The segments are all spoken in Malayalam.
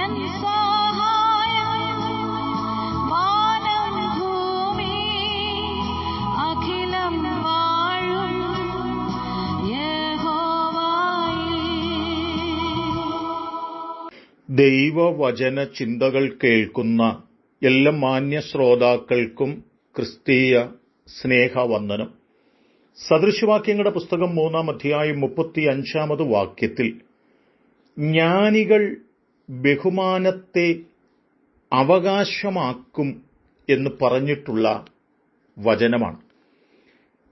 എൻ സഹായം വാനം ഭൂമി അഖിലം വാഴും യഹോവയിൽ. ദൈവവചന ചിന്തകൾ കേൾക്കുന്ന എല്ലാ മാന്യ ശ്രോതാക്കൾക്കും ക്രിസ്തീയ സ്നേഹവന്ദനം. സദൃശവാക്യങ്ങളുടെ പുസ്തകം 3-ാം അധ്യായം 35-ാമത് വാക്യത്തിൽ ജ്ഞാനികൾ ബഹുമാനത്തെ അവകാശമാക്കും എന്ന് പറഞ്ഞിട്ടുള്ള വചനമാണ്.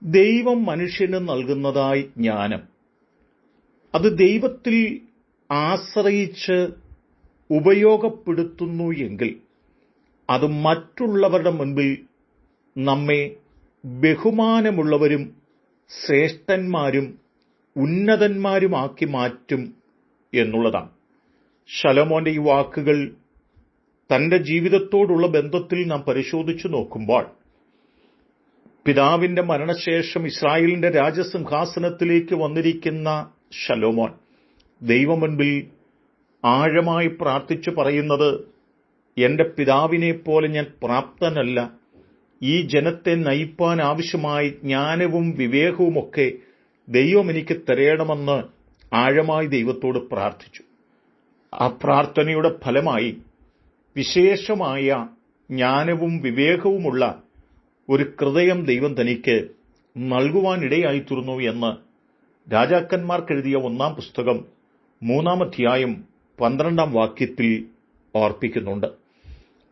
ദൈവം മനുഷ്യന് നൽകുന്നതായി ജ്ഞാനം, അത് ദൈവത്തിൽ ആശ്രയിച്ച് ഉപയോഗപ്പെടുത്തുന്നു എങ്കിൽ അത് മറ്റുള്ളവരുടെ മുൻപിൽ നമ്മെ ബഹുമാനമുള്ളവരും ശ്രേഷ്ഠന്മാരും ഉന്നതന്മാരുമാക്കി മാറ്റും എന്നുള്ളതാണ്. ശലോമോന്റെ ഈ വാക്കുകൾ തന്റെ ജീവിതത്തോടുള്ള ബന്ധത്തിൽ നാം പരിശോധിച്ചു നോക്കുമ്പോൾ, പിതാവിന്റെ മരണശേഷം ഇസ്രായേലിന്റെ രാജസിംഹാസനത്തിലേക്ക് വന്നിരിക്കുന്ന ശലോമോൻ ദൈവമുൻപിൽ ആഴമായി പ്രാർത്ഥിച്ചു പറയുന്നത്, എന്റെ പിതാവിനെ പോലെ ഞാൻ പ്രാപ്തനല്ല, ഈ ജനത്തെ നയിപ്പാൻ ആവശ്യമായി ജ്ഞാനവും വിവേകവുമൊക്കെ ദൈവം എനിക്ക് തരയണമെന്ന് ആഴമായി ദൈവത്തോട് പ്രാർത്ഥിച്ചു. ആ പ്രാർത്ഥനയുടെ ഫലമായി വിശേഷമായ ജ്ഞാനവും വിവേകവുമുള്ള ഒരു ഹൃദയം ദൈവം തനിക്ക് നൽകുവാനിടയായിത്തീർന്നു എന്ന് രാജാക്കന്മാർക്കെഴുതിയ 1-ാം പുസ്തകം 3-ാം അധ്യായം 12-ാം വാക്യത്തിൽ ഓർപ്പിക്കുന്നുണ്ട്.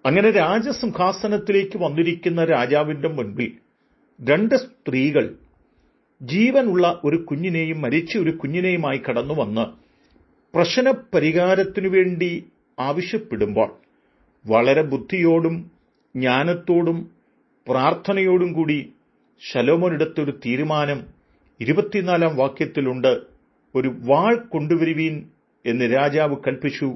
അങ്ങനെ രാജസിംഹാസനത്തിലേക്ക് വന്നിരിക്കുന്ന രാജാവിന്റെ മുൻപിൽ 2 സ്ത്രീകൾ ജീവനുള്ള ഒരു കുഞ്ഞിനെയും മരിച്ച ഒരു കുഞ്ഞിനെയുമായി കടന്നു വന്ന് പ്രശ്നപരിഹാരത്തിനു വേണ്ടി ആവശ്യപ്പെടുമ്പോൾ, വളരെ ബുദ്ധിയോടും ജ്ഞാനത്തോടും പ്രാർത്ഥനയോടും കൂടി ശലോമോനെടുത്തൊരു തീരുമാനം 24-ാം വാക്യത്തിലുണ്ട്. ഒരു വാൾ കൊണ്ടുവരുവീൻ എന്ന് രാജാവ് കൽപ്പിച്ചു.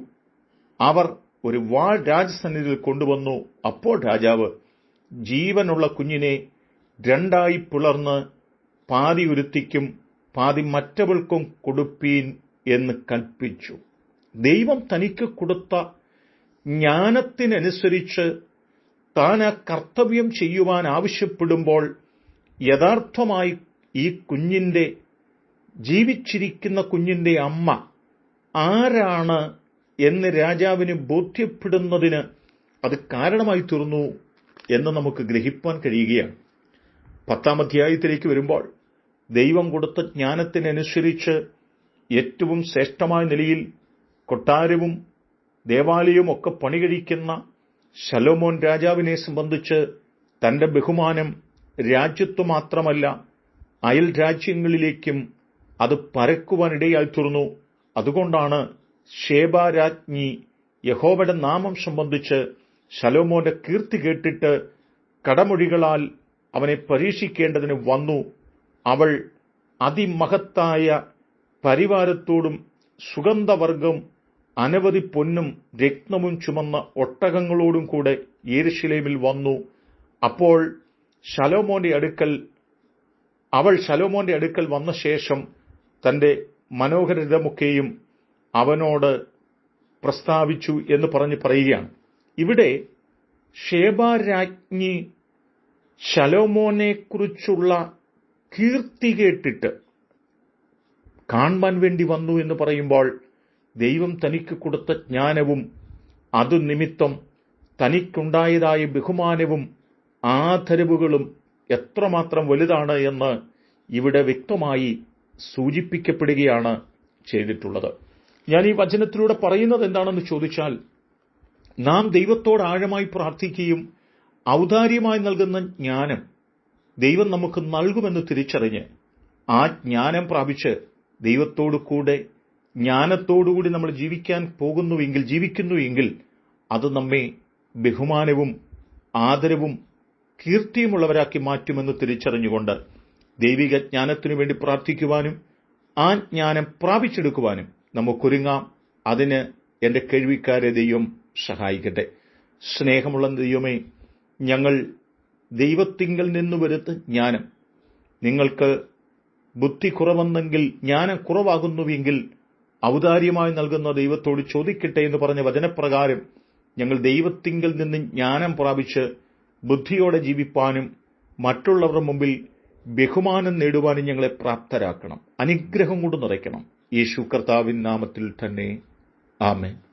അവർ ഒരു വാൾ രാജസന്നിധിയിൽ കൊണ്ടുവന്നു. അപ്പോൾ രാജാവ് ജീവനുള്ള കുഞ്ഞിനെ 2ആയി പിളർന്ന് പാതി ഒരുത്തിക്കും പാതി മറ്റവൾക്കും കൊടുപ്പീൻ എന്ന് കൽപ്പിച്ചു. ദൈവം തനിക്ക് കൊടുത്ത ജ്ഞാനത്തിനനുസരിച്ച് താൻ ആ കർത്തവ്യം ചെയ്യുവാൻ ആവശ്യപ്പെടുമ്പോൾ യഥാർത്ഥമായി ഈ കുഞ്ഞിന്റെ, ജീവിച്ചിരിക്കുന്ന കുഞ്ഞിന്റെ അമ്മ ആരാണ് എന്ന് രാജാവിന് ബോധ്യപ്പെടുന്നതിന് അത് കാരണമായി തീർന്നു എന്ന് നമുക്ക് ഗ്രഹിപ്പാൻ കഴിയുകയാണ്. 10-ാം അധ്യായത്തിലേക്ക് വരുമ്പോൾ ദൈവം കൊടുത്ത ജ്ഞാനത്തിനനുസരിച്ച് ഏറ്റവും ശ്രേഷ്ഠമായ നിലയിൽ കൊട്ടാരവും ദേവാലയവും ഒക്കെ പണി കഴിക്കുന്ന ശലോമോൻ രാജാവിനെ സംബന്ധിച്ച് തന്റെ ബഹുമാനം രാജ്യത്തു മാത്രമല്ല അയൽ രാജ്യങ്ങളിലേക്കും അത് പരക്കുവാനിടയായിത്തീർന്നു. അതുകൊണ്ടാണ് ശേബ രാജ്ഞി യഹോവയുടെ നാമം സംബന്ധിച്ച് ശലോമോന്റെ കീർത്തി കേട്ടിട്ട് കടമൊഴികളാൽ അവനെ പരീക്ഷിക്കേണ്ടതിന് വന്നു. അവൾ അതിമഹത്തായ പരിവാരത്തോടും സുഗന്ധവർഗം അനവധി പൊന്നും രത്നവും ചുമന്ന ഒട്ടകങ്ങളോടും കൂടെ യെരൂശലേമിൽ വന്നു. അപ്പോൾ അവൾ ശലോമോന്റെ അടുക്കൽ വന്ന ശേഷം തന്റെ മനോഹരതമൊക്കെയും അവനോട് പ്രസ്താവിച്ചു എന്ന് പറയുകയാണ്. ഇവിടെ ശേബാരാജ്ഞി ശലോമോനെക്കുറിച്ചുള്ള കീർത്തി കേട്ടിട്ട് കാണുവാൻ വേണ്ടി വന്നു എന്ന് പറയുമ്പോൾ, ദൈവം തനിക്ക് കൊടുത്ത ജ്ഞാനവും അതു നിമിത്തം തനിക്കുണ്ടായതായ ബഹുമാനവും ആദരവുകളും എത്രമാത്രം വലുതാണ് എന്ന് ഇവിടെ വ്യക്തമായി സൂചിപ്പിക്കപ്പെടുകയാണ് ചെയ്തിട്ടുള്ളത്. ഞാൻ ഈ വചനത്തിലൂടെ പറയുന്നത് എന്താണെന്ന് ചോദിച്ചാൽ, നാം ദൈവത്തോട് ആഴമായി പ്രാർത്ഥിക്കുകയും ഔദാര്യമായി നൽകുന്ന ജ്ഞാനം ദൈവം നമുക്ക് നൽകുമെന്ന് തിരിച്ചറിഞ്ഞ് ആ ജ്ഞാനം പ്രാപിച്ച് ദൈവത്തോടു കൂടെ ജ്ഞാനത്തോടുകൂടി നമ്മൾ ജീവിക്കുന്നുവെങ്കിൽ അത് നമ്മെ ബഹുമാനവും ആദരവും കീർത്തിയുമുള്ളവരാക്കി മാറ്റുമെന്ന് തിരിച്ചറിഞ്ഞുകൊണ്ട് ദൈവിക ജ്ഞാനത്തിനു വേണ്ടി പ്രാർത്ഥിക്കുവാനും ആ ജ്ഞാനം പ്രാപിച്ചെടുക്കുവാനും നമുക്കൊരുങ്ങാം. അതിന് എന്റെ കേൾവിക്കാരെ ദൈവം സഹായിക്കട്ടെ. സ്നേഹമുള്ള ദൈവമേ, ഞങ്ങൾ ദൈവത്തിങ്കൽ നിന്ന് വരുന്ന ജ്ഞാനം, നിങ്ങൾക്ക് ബുദ്ധി കുറവെന്നെങ്കിൽ ജ്ഞാനം കുറവാകുന്നുവെങ്കിൽ ഔദാര്യമായി നൽകുന്ന ദൈവത്തോട് ചോദിക്കട്ടെ എന്ന് പറഞ്ഞ വചനപ്രകാരം ഞങ്ങൾ ദൈവത്തിങ്കൽ നിന്ന് ജ്ഞാനം പ്രാപിച്ച് ബുദ്ധിയോടെ ജീവിപ്പാനും മറ്റുള്ളവരുടെ മുമ്പിൽ ബഹുമാനം നേടുവാനും ഞങ്ങളെ പ്രാപ്തരാക്കണം. അനുഗ്രഹം കൊണ്ട് നിറയ്ക്കണം. യേശു കർത്താവിൻ നാമത്തിൽ തന്നെ ആമേൻ.